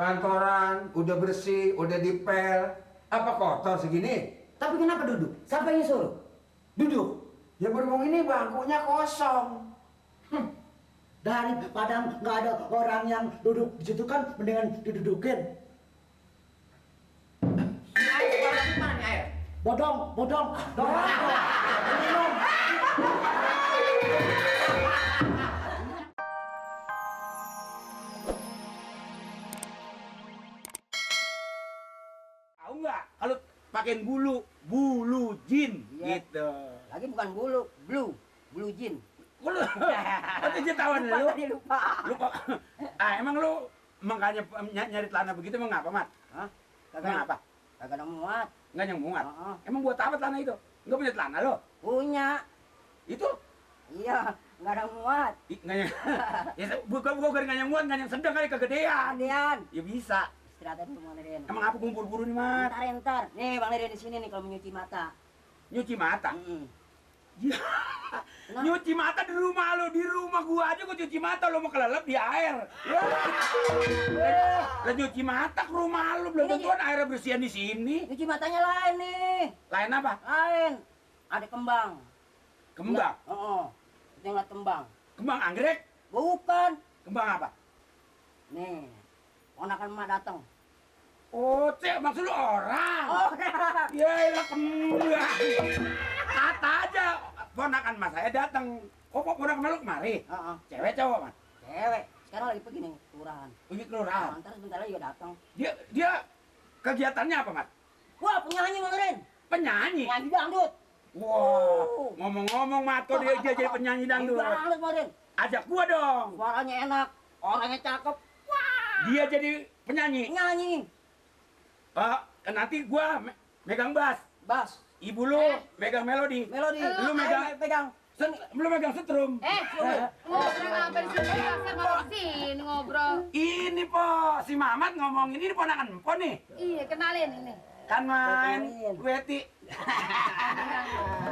Kantoran udah bersih, udah dipel. Apa kotor segini? Tapi kenapa duduk? Siapa yang suruh? Duduk. Ya berhubung ini bangkunya kosong. Daripada nggak ada orang yang duduk di situ kan mendingan didudukin. Air mana nih air? Bodong. Dong. Minum. Tahu nggak kalau pakein bulu jin Iya. gitu. Lagi bukan blue jean. Lu nanti aja tawan lu. Lupa. Lu kok emang lu makanya nyari celana begitu emang ngapa, Mat? Hah? Emang apa? Kagak ada muat. Enggak yang muat. Heeh. Emang buat apa celana itu? Enggak punya celana lo? Punya. Itu Iya, nggak ada muat. enggak yang ya bukan enggak yang muat, enggak yang sedang kali kegedean. Kemudian Ya bisa. istirahat dulu Bang Lirin. Emang apa buru-buru nih, Mat? Ntar. Nih Bang Lirin di sini nih kalau menyuci mata. Nyuci mata. Ya. Kenapa? Nyuci mata di rumah lo, di rumah gua aja gua cuci mata, lo mau kelelep di air. Ya. Lah nyuci mata ke rumah lo, belum Ini, tentuan airnya bersihan di sini. Cuci matanya lain nih. Lain apa? Lain. Ada kembang. Kembang. Oh. Kita ngeliat kembang. Kembang anggrek? Bukan. Kembang apa? Nih. Ponakan emak datang. Oh, cek maksud lu orang. Oh, Ya elah kembang. Kata aja ponakan mas saya datang. Oh, kok ponakan lu kemari? Heeh. Cewek cowok, Mas? Cewek. Sekarang lagi pergi nih kelurahan. Pergi kelurahan. Ntar sebentar lagi juga datang. Dia kegiatannya apa, Mas? Wah, penyanyi Bang Lirin. Penyanyi. Penyanyi dangdut. Wah, ngomong-ngomong Mato dia jadi penyanyi dangdut. Dangdut Bang Lirin. Ajak gua dong. Suaranya enak. Orangnya cakep. Dia jadi penyanyi. Penyanyi. Nanti gua megang bass. Bass. Ibu lu megang melodi. Melodi. Lu megang pegang. lu megang setrum. Ngobrol apa di sini? Saya mau di sini ngobrol. Ini po si Mamat ngomongin ini ponakan po nih. Iya, kenalin ini. Kan main Kenalin. Weti.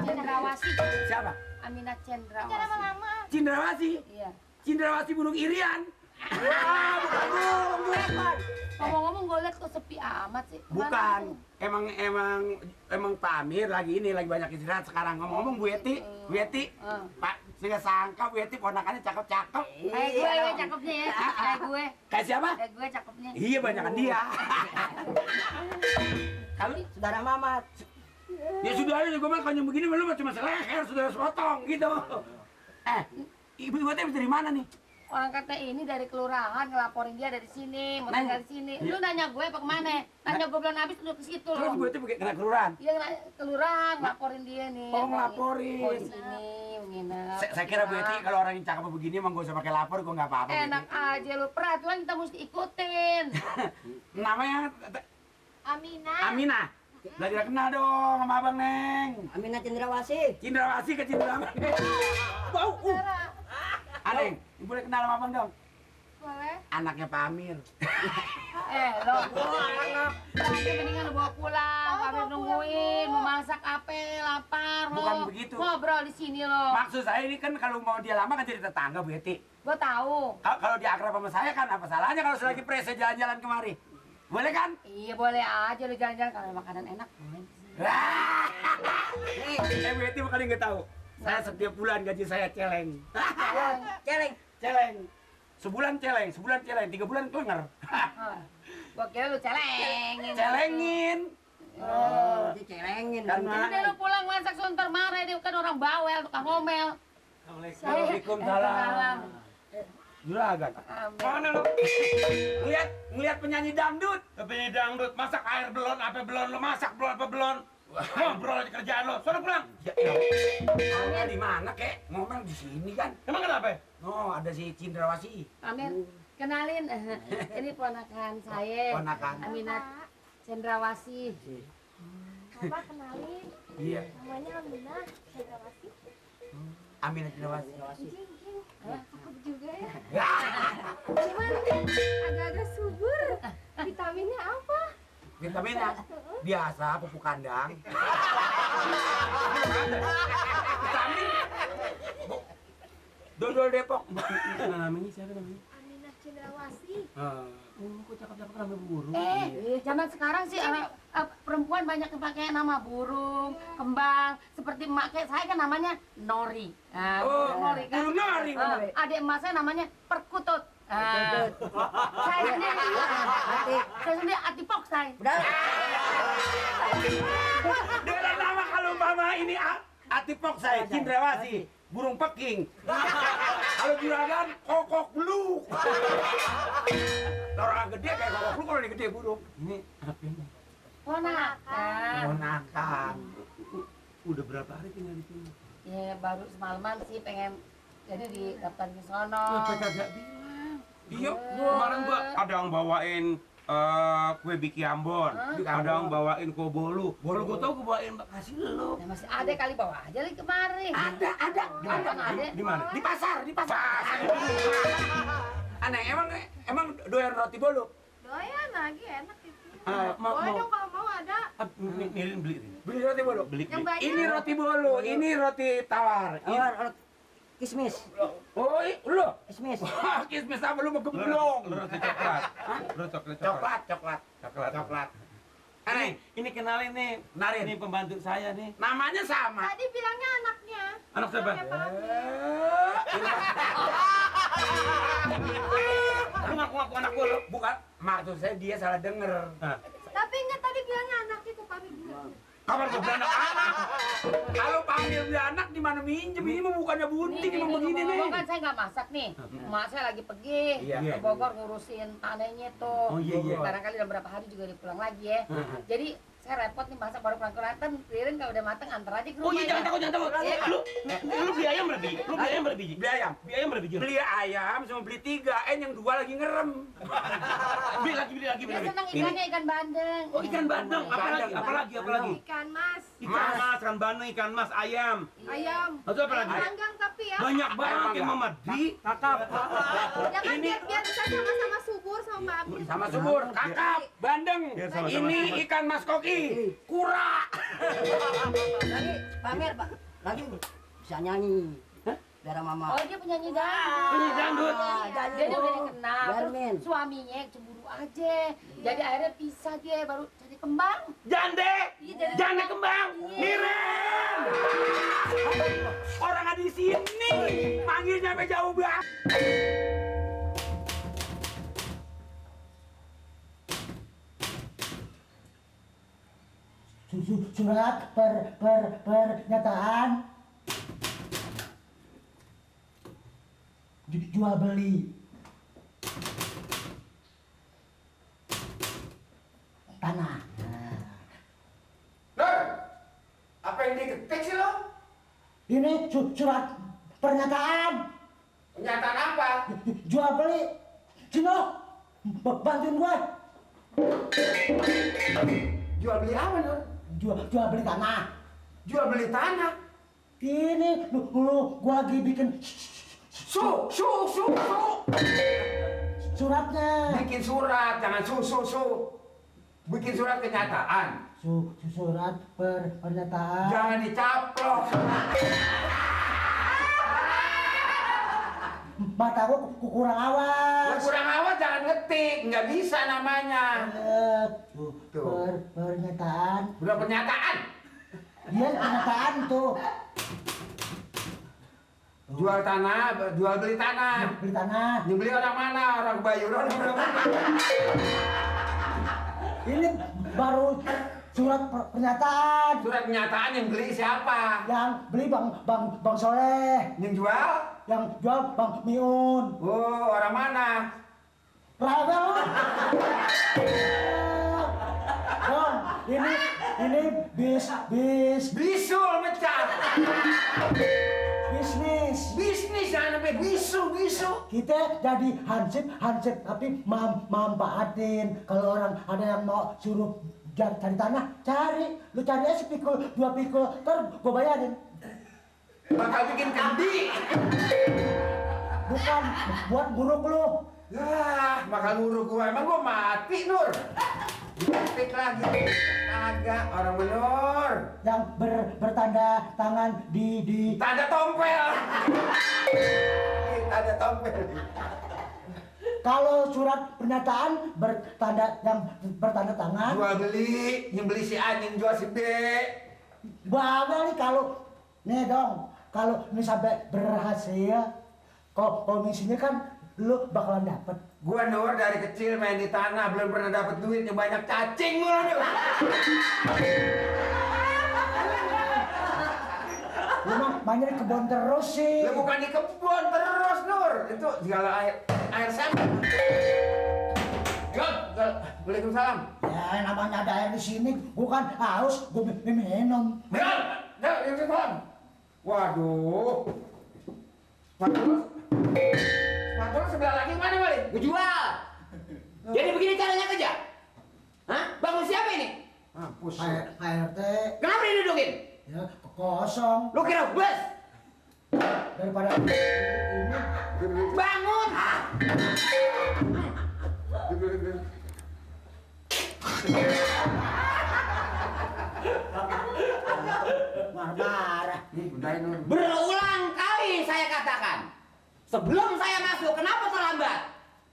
Cendrawasi. Siapa? Aminah Cendrawasi. Cindrawasi. Iya. Cindrawasi Gunung Irian. Ngomong-ngomong gue liat kok sepi amat sih. Kemana Bukan. tuh? Emang Pak Amir lagi banyak istirahat sekarang. Ngomong-ngomong Bu Weti, Pak, saya sangka Bu Weti ponakannya cakep-cakep. Kayak gue ya cakepnya ya. Kayak gue. Kayak siapa? Kayak gue cakepnya. Iya, banyakan dia. Kalau Saudara Mamat. ya sudah aja gue mah kalau yang begini lu cuma seleher, sudah sepotong gitu. Ibu Weti dari mana nih? Orang kata ini dari kelurahan ngelaporin dia dari sini, mau tinggal di sini. Lu nanya gue apa kemana? Nanya gue belum habis udah ke situ Terus loh. Bu Weti pakai kena kelurahan. Iya kelurahan ngelaporin dia nih. Oh, ngelaporin. Oh, di sini nginep. Saya kira Bu Weti kalau orang yang cakep begini emang gak usah pakai lapor, gue nggak apa-apa. Bu Weti. Enak aja lu, peraturan kita mesti ikutin. Namanya Aminah. Belajar kenal dong sama abang Neng. Aminah Cendrawasi. Cindrawasi ke Cindrawasi. Bau. Aneng, boleh kenal sama abang dong? Boleh? Anaknya Pak Amir. Lo, nanti mendingan lu bawa pulang, kami nungguin, mau masak apa, lapar lo. Bukan begitu. Ngobrol di sini lo. Maksud saya ini kan kalau mau dia lama kan jadi tetangga Bu Eti. Gue tahu. Kalau dia akrab sama saya kan apa salahnya kalau selagi prese jalan-jalan kemari? Boleh kan? Iya boleh aja lu jalan-jalan kalau makanan enak. Boleh. Bu Eti bukan nggak tahu. Saya setiap bulan gaji saya celeng. Celeng. Sebulan celeng, 3 bulan klenger. Gue kira lu celengin. Celengin. Oh, dicelengin. Karena- Udah lu pulang masak sunter marah dia kan orang bawel, tukang ngomel. Waalaikumsalam. Juragan. Mana lu? Ngeliat penyanyi dangdut. Penyanyi dangdut, masak air belon, apa belon, lo masak belon apa belon? Ngobrol aja kerjaan lo, sono pulang. Ya, ngomel di mana kek? Ngomel di sini kan. Emang kenapa? Oh, ada si Cindrawasi. Amin. Kenalin, ini ponakan saya. Ponakan. Aminah Cendrawasi. Bapak kenalin, Iya. namanya Aminah Cendrawasi. Aminah Cindrawasi. Jing, cakep juga ya. Ya. Cuman agak-agak subur. Vitaminnya apa? Vitaminnya biasa pupuk kandang. Vitamin. Dodol Depok. Namanya siapa namanya? Aminah Cendrawasih. Kok cakep-cakep nama burung? Zaman sekarang sih perempuan banyak yang pakai nama burung, kembang. Seperti emak kayak saya kan namanya Nori. Nori kan. Burung nori. Adik emak saya namanya Perkutut. Saya sendiri Atipok saya. Dengan nama kalau umpama ini Atipok saya, Cindrawasih, burung peking. Kalau juragan, kokok beluk. Orang gede kayak kokok beluk, kalau ini gede burung. Ini apa ini? Ponakan. Ponakan. Udah berapa hari tinggal di sini? Ya baru semalaman sih pengen jadi di daftar ke sono. Kenapa kagak bilang? Iya, kemarin gua ada yang bawain kue biki Ambon, ada yang bawain kue bolu. Bolu gua tau gua bawain kasih lu. Ya, masih ada kali bawa aja lagi kemari. Ada. Ada. Di mana? Di pasar. Aneh, emang doyan roti bolu? Doyan lagi enak itu. Mau Boleh dong kalau mau ada. Nilin beli. Beli roti bolu? Beli. Yang banyak. Ini roti bolu, ini roti tawar. Kismis. Oh, lu? Kismis. Wah, kismis apa lu mau gemblong? Lu roti coklat. Lu coklat. Coklat. Aneh, ini kenalin nih. Kenalin. Ini pembantu saya nih. Namanya sama. Tadi bilangnya anaknya. Anak siapa? Lu ngaku-ngaku anak gua lu. Bukan, maksud saya dia salah denger. Tapi enggak tadi bilangnya anaknya kok kami bilang. Kapan gua beli anak? Kalau panggil beli anak di mana minjem? Ini mah bukannya bunting, emang begini nih. Kan saya nggak masak nih. Emak saya lagi pergi Iya. ke Bogor ngurusin tanahnya tuh. Oh, iya. Barangkali dalam beberapa hari juga dia pulang lagi ya. Jadi saya repot nih masak baru pulang kan piring kalau udah mateng antar aja ke rumah. Oh iya, jangan takut. Iya. Lu beli ayam berapa biji? Lu beli ayam berapa biji? Beli ayam. Beli ayam berapa biji? Beli ayam sama beli 3, yang 2 lagi ngerem. Beli lagi. Dia senang ikannya ikan bandeng. Oh, ikan bandeng. Apalagi? Ikan mas, Ikan mas, ikan bandeng, ikan mas, ayam. ayam. Atau apa lagi? Ayam panggang tapi ya. Banyak banget yang Mama Di. Ya kan biar bisa sama-sama subur sama Mbak Api. Sama subur, kakap, bandeng. Biar sama-sama Ini subur. ikan mas koki, kura. Lagi pamer, Pak. Lagi bisa nyanyi. Biar mama. Oh dia penyanyi dangdut. Penyanyi dangdut. Dia udah dikenal. Darmin. Terus suaminya cemburu aja. Jadi akhirnya pisah dia baru cari kembang. Jande. Iya, Jande kembang. Iya. Miren. Orang ada di sini, panggilnya sampai jauh banget. Surat pernyataan jual beli tanah. Nur, apa yang diketik sih lo? Ini surat pernyataan Pernyataan apa? jual beli. Cino, bantuin gua. Jual beli apa, Nur? Jual beli tanah. Jual beli tanah. Ini lu gua lagi bikin Su. suratnya. Bikin surat, jangan su. Bikin surat kenyataan. Surat pernyataan. Jangan dicaplok. Mata gua kurang awas. Kurang awal jangan ngetik, nggak bisa namanya. Pernyataan. Udah pernyataan. Dia pernyataan tuh. Jual tanah, jual beli tanah. Beli tanah. Yang beli orang mana? Orang Bayuran orang mana? Ini baru surat pernyataan. Surat pernyataan yang beli siapa? Yang beli Bang Soleh. Yang jual? Yang jual Bang Miun. Oh, orang mana? Ravel. Bang, ini bis Bisul mecah. bisnis. Bisnis jangan sampai bisu. Kita jadi hansip tapi manfaatin. Kalau orang ada yang mau suruh cari tanah, cari. Lu cari aja pikul, 2 pikul, ntar gua bayarin. Bakal bikin kendi. Bukan buat buruk lu. Lah, bakal nguruk gua. Emang gua mati, Nur. Ketik lagi. Kagak, orang menur. Yang bertanda tangan di Tanda tompel. Tanda tompel. kalau surat pernyataan bertanda tangan. Jual beli, yang beli si Anin jual si B. Bawel nih kalau nih dong, kalau ini sampai berhasil, komisinya kan lu bakalan dapet. Gua Nur dari kecil main di tanah, belum pernah dapet duit, yang banyak cacing mulu nih. Lu mah mainnya di kebun terus sih. Lu bukan di kebun terus, Nur. Itu segala air sama. Yuk, Waalaikumsalam. Ya namanya ada air di sini, bukan haus, gue minum. Yuk, Waalaikumsalam. Waduh. Sepatu lu sebelah lagi mana, Wali? Gue jual. Jadi begini caranya kerja. Hah? Bangun siapa ini? Mampus. Pak RT, Kenapa didudukin? ya kosong. Lu kira bus? Daripada ini. Bangun! Marah-marah. Nih, udahin, Nur. Berulang kali saya katakan. Sebelum saya masuk, kenapa terlambat?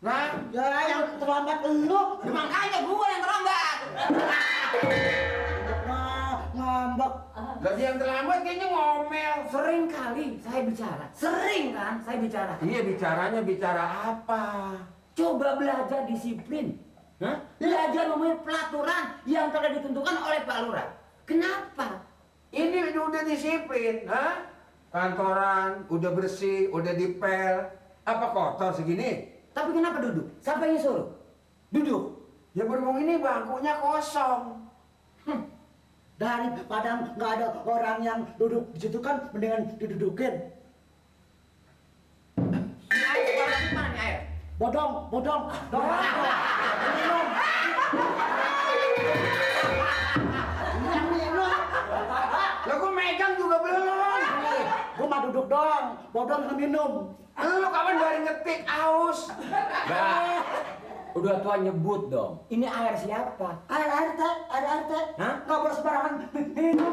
Nah, Ya yang terlambat lu. Ya, makanya gue yang terlambat. Nah, ngambek. tadi yang terlambat kayaknya ngomel. Sering kali saya bicara. Sering kan saya bicara. Iya, bicaranya bicara apa? Coba belajar disiplin. Hah? Belajar mempunyai pelaturan yang telah ditentukan oleh Pak Lurah. Kenapa? Ini udah disiplin, ha? Kantoran, udah bersih, udah dipel. Apa kotor segini? Tapi kenapa duduk? Siapa yang suruh? Duduk. Ya berhubung ini bangkunya kosong. Daripada nggak ada orang yang duduk di situ kan mendingan didudukin. Ini air sekolah mana nih air? Bodong. Dong. Minum. Minum. Lah gua megang juga belum. Gua mah duduk doang. Bodong yang minum. Lu kapan baru ngetik aus? Bah, udah tua nyebut dong. Ini air siapa? Air RT. Hah? Nggak boleh sembarangan minum.